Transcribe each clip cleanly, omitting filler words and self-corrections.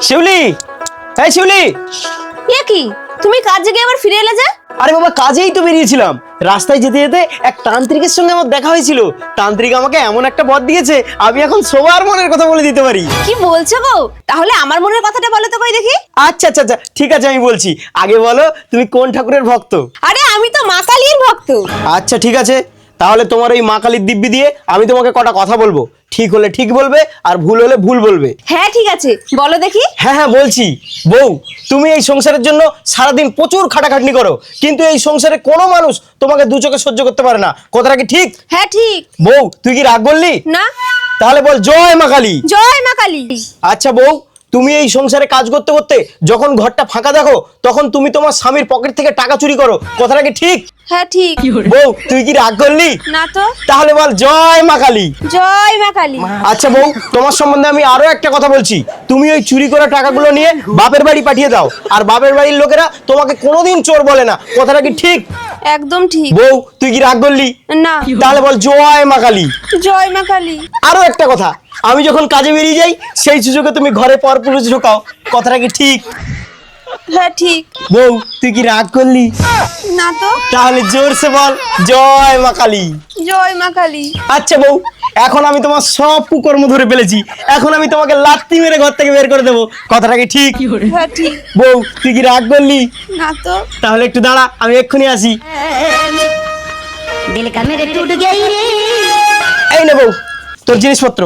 শিউলি, হ্যাঁ শিউলি। এ কি, তুমি কাজ থেকে আবার ফিরে এলে যে? আরে বাবা, কাজেই তো বেরিয়েছিলাম। রাস্তায় যেতে যেতে এক তান্ত্রিকের সঙ্গে আমার দেখা হয়েছিল। তান্ত্রিক আমাকে এমন একটা বর দিয়েছে, আমি এখন সবার মনের কথা বলে দিতে পারি। কি বলছো গো? তাহলে আমার মনের কথাটা বলো তো কই দেখি। আচ্ছা আচ্ছা আচ্ছা, ঠিক আছে আমি বলছি। আগে বলো তুমি কোন ঠাকুরের ভক্ত? আরে আমি তো মা কালীর ভক্ত। আচ্ছা ঠিক আছে, তাহলে তোমার ওই মা কালীর দিব্যি দিয়ে আমি তোমাকে কটা কথা বলবো। ঠিক হলে ঠিক বলবে, আর ভুল হলে ভুল বলবে। হ্যাঁ ঠিক আছে, বলো দেখি। হ্যাঁ হ্যাঁ বলছি। বউ, তুমি এই সংসারের জন্য সারাদিন প্রচুর খাটাখাটনি করো, কিন্তু এই সংসারে কোনো মানুষ তোমাকে দু চোখে সহ্য করতে পারে না। কথাটা কি ঠিক? হ্যাঁ ঠিক। বউ, তুই কি রাগ করলি? না। তাহলে বল জয় মা কালী। জয় মা কালী। আচ্ছা বউ, তুমি এই সংসারে কাজ করতে করতে যখন ঘরটা ফাঁকা দেখো, তখন তুমি তোমার স্বামীর পকেট থেকে টাকা চুরি করো। কথাটা কি ঠিক? হ্যাঁ ঠিক। বউ, তুই কি রাগ করলি? না তো। তাহলে বল জয় মা কালী। জয় মা কালী। আচ্ছা বউ, তোমার সম্বন্ধে আমি আরো একটা কথা বলছি। তুমি ওই চুরি করা টাকাগুলো নিয়ে বাপের বাড়ি পাঠিয়ে দাও, আর বাপের বাড়ির লোকেরা তোমাকে কোনোদিন চোর বলে না। কথাটা কি ঠিক? একদম ঠিক। বউ, তুই কি রাগ করলি? না। তাহলে বল জয় মা কালী। জয় মা কালী। আরো একটা কথা, আমি যখন কাজে বেরিয়ে যাই সেই সুযোগে তুমি ঘরে পরপুরুষ ঢোকাও। কথাটা কি ঠিক? হ্যাঁ ঠিক। বউ, তুই কি রাগ করলি? না তো। তাহলে জোরসে বল জয় মা কালী। জয় মা কালী। আচ্ছা বউ, এখন আমি তোমার সব কুকর্ম ধরে ফেলেছি। এখন আমি তোমাকে লাত্তি মেরে ঘর থেকে বের করে দেবো। কথাটা কি ঠিক? হ্যাঁ ঠিক। বউ, তুই কি রাগ করলি? না তো। তাহলে একটু দাঁড়া, আমি এক্ষুনি আসি। दिल का मेरे टूट गई रे। এই নে বউ, তোর জিনিসপত্র।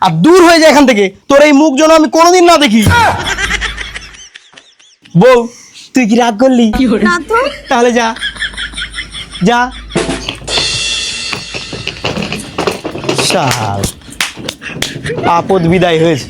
আর দূর হয়ে যায় এখান থেকে, তোর এই মুখ যেন আমি কোনোদিন না দেখি। বউ, তুই কি রাগ করলি? না তো। তাহলে যা যা। শাল, আপদ বিদায় হয়েছে।